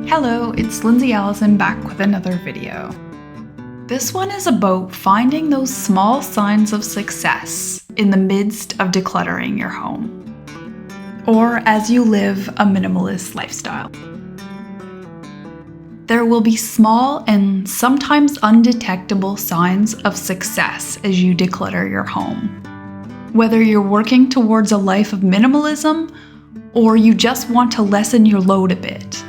Hello, it's Lyndsay Allison back with another video. This one is about finding those small signs of success in the midst of decluttering your home, or as you live a minimalist lifestyle. There will be small and sometimes undetectable signs of success as you declutter your home. Whether you're working towards a life of minimalism or you just want to lessen your load a bit,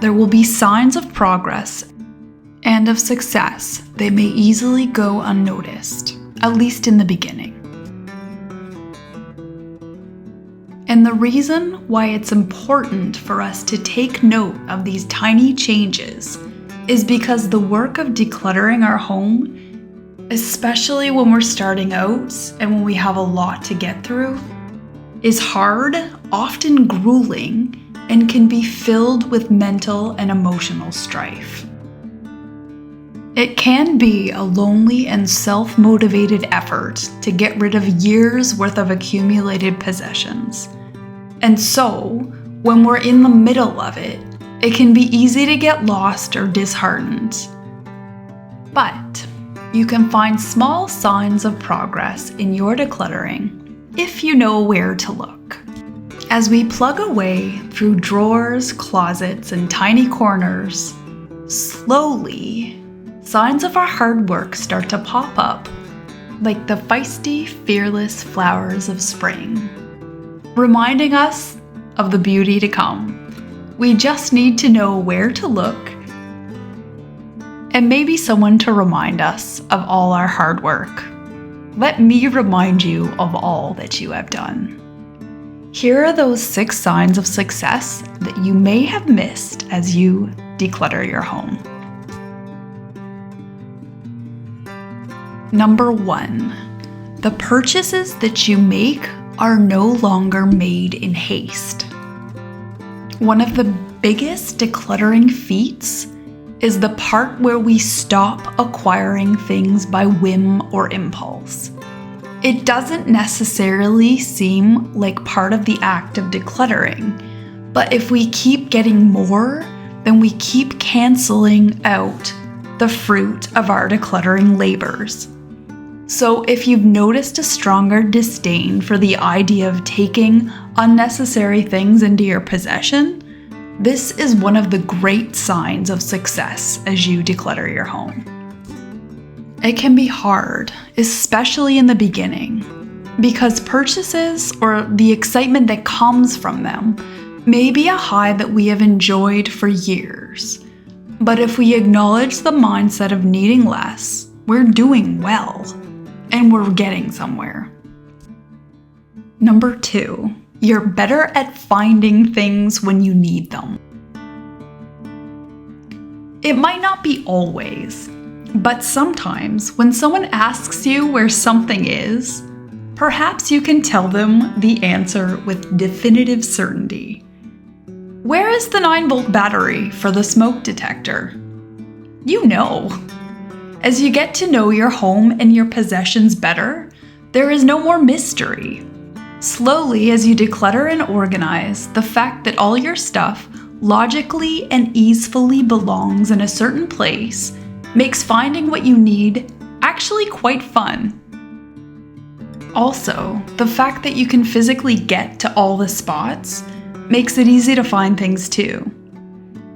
there will be signs of progress and of success. They may easily go unnoticed, at least in the beginning. And the reason why it's important for us to take note of these tiny changes is because the work of decluttering our home, especially when we're starting out and when we have a lot to get through, is hard, often grueling, and can be filled with mental and emotional strife. It can be a lonely and self-motivated effort to get rid of years' worth of accumulated possessions. And so, when we're in the middle of it, it can be easy to get lost or disheartened. But you can find small signs of progress in your decluttering if you know where to look. As we plug away through drawers, closets, and tiny corners, slowly, signs of our hard work start to pop up, like the feisty, fearless flowers of spring, reminding us of the beauty to come. We just need to know where to look, and maybe someone to remind us of all our hard work. Let me remind you of all that you have done. Here are those 6 signs of success that you may have missed as you declutter your home. Number 1, the purchases that you make are no longer made in haste. One of the biggest decluttering feats is the part where we stop acquiring things by whim or impulse. It doesn't necessarily seem like part of the act of decluttering, but if we keep getting more, then we keep canceling out the fruit of our decluttering labors. So if you've noticed a stronger disdain for the idea of taking unnecessary things into your possession, this is one of the great signs of success as you declutter your home. It can be hard, especially in the beginning, because purchases or the excitement that comes from them may be a high that we have enjoyed for years. But if we acknowledge the mindset of needing less, we're doing well, and we're getting somewhere. Number 2, you're better at finding things when you need them. It might not be always, but sometimes when someone asks you where something is, perhaps you can tell them the answer with definitive certainty. Where is the 9-volt battery for the smoke detector? You know. As you get to know your home and your possessions better, there is no more mystery. Slowly, as you declutter and organize, the fact that all your stuff logically and easily belongs in a certain place makes finding what you need actually quite fun. Also, the fact that you can physically get to all the spots makes it easy to find things too.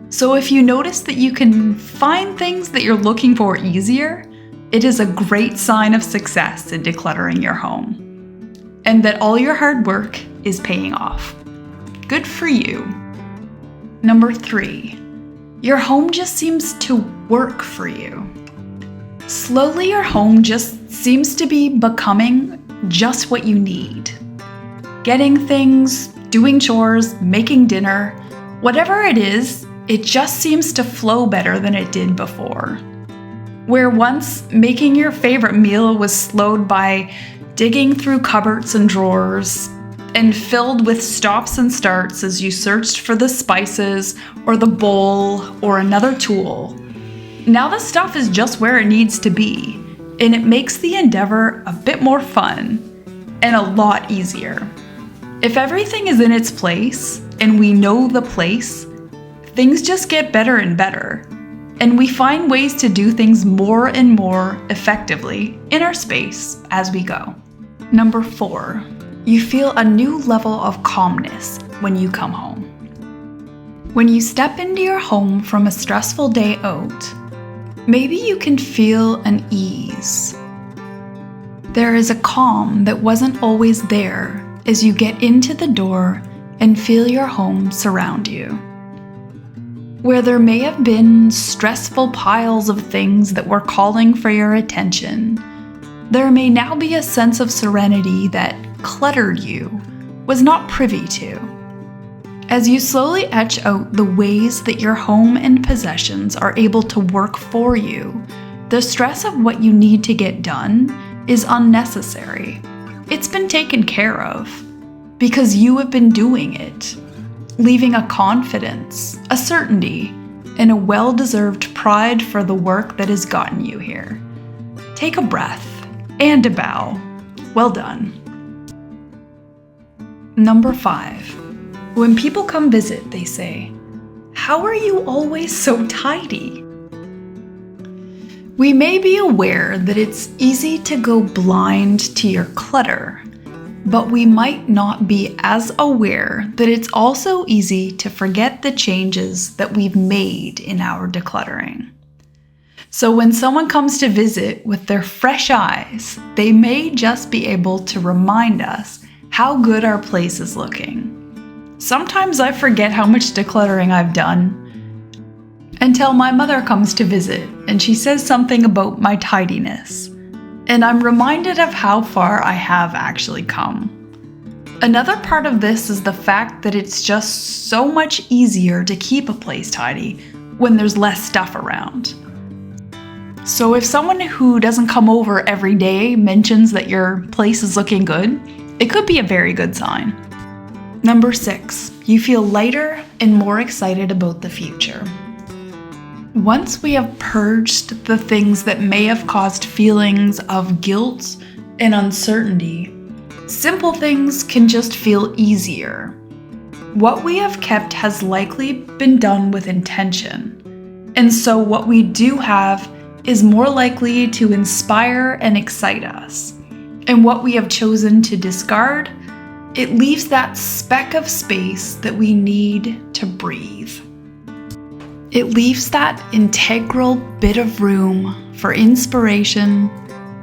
So if you notice that you can find things that you're looking for easier, it is a great sign of success in decluttering your home, and that all your hard work is paying off. Good for you. Number 3, your home just seems to work for you. Slowly, your home just seems to be becoming just what you need. Getting things, doing chores, making dinner, whatever it is, it just seems to flow better than it did before. Where once making your favorite meal was slowed by digging through cupboards and drawers, and filled with stops and starts as you searched for the spices or the bowl or another tool. Now the stuff is just where it needs to be, and it makes the endeavor a bit more fun and a lot easier. If everything is in its place and we know the place, things just get better and better. And we find ways to do things more and more effectively in our space as we go. Number 4, you feel a new level of calmness when you come home. When you step into your home from a stressful day out, maybe you can feel an ease. There is a calm that wasn't always there as you get into the door and feel your home surround you. Where there may have been stressful piles of things that were calling for your attention, there may now be a sense of serenity that cluttered you was not privy to. As you slowly etch out the ways that your home and possessions are able to work for you, the stress of what you need to get done is unnecessary. It's been taken care of because you have been doing it, leaving a confidence, a certainty, and a well-deserved pride for the work that has gotten you here. Take a breath and a bow. Well done. Number 5. When people come visit, they say, "How are you always so tidy?" We may be aware that it's easy to go blind to your clutter, but we might not be as aware that it's also easy to forget the changes that we've made in our decluttering. So when someone comes to visit with their fresh eyes, they may just be able to remind us how good our place is looking. Sometimes I forget how much decluttering I've done until my mother comes to visit and she says something about my tidiness, and I'm reminded of how far I have actually come. Another part of this is the fact that it's just so much easier to keep a place tidy when there's less stuff around. So if someone who doesn't come over every day mentions that your place is looking good, it could be a very good sign. Number 6, you feel lighter and more excited about the future. Once we have purged the things that may have caused feelings of guilt and uncertainty, simple things can just feel easier. What we have kept has likely been done with intention, and so what we do have is more likely to inspire and excite us. And what we have chosen to discard, it leaves that speck of space that we need to breathe. It leaves that integral bit of room for inspiration,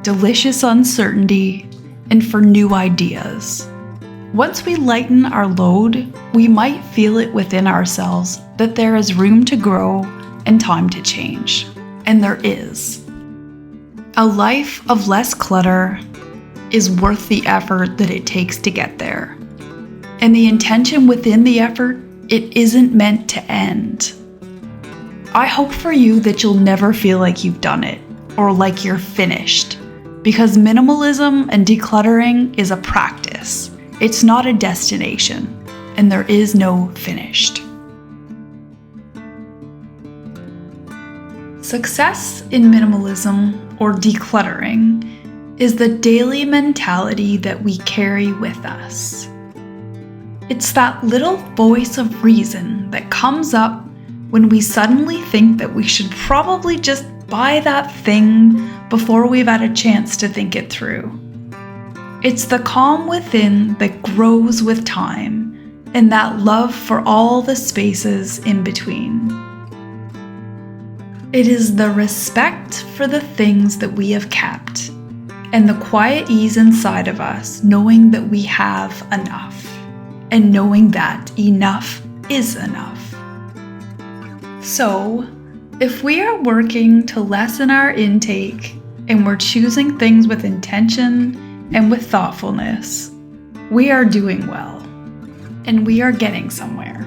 delicious uncertainty, and for new ideas. Once we lighten our load, we might feel it within ourselves that there is room to grow and time to change. And there is. A life of less clutter is worth the effort that it takes to get there. And the intention within the effort, it isn't meant to end. I hope for you that you'll never feel like you've done it or like you're finished, because minimalism and decluttering is a practice. It's not a destination, and there is no finished. Success in minimalism or decluttering is the daily mentality that we carry with us. It's that little voice of reason that comes up when we suddenly think that we should probably just buy that thing before we've had a chance to think it through. It's the calm within that grows with time, and that love for all the spaces in between. It is the respect for the things that we have kept, and the quiet ease inside of us knowing that we have enough, and knowing that enough is enough. So, if we are working to lessen our intake, and we're choosing things with intention and with thoughtfulness, we are doing well, and we are getting somewhere.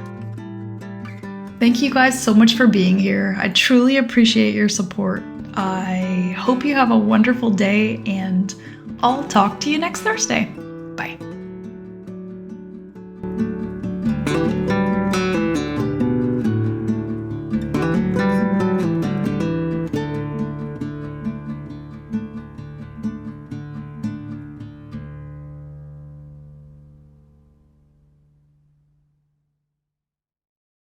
Thank you guys so much for being here. I truly appreciate your support. I hope you have a wonderful day, and I'll talk to you next Thursday. Bye.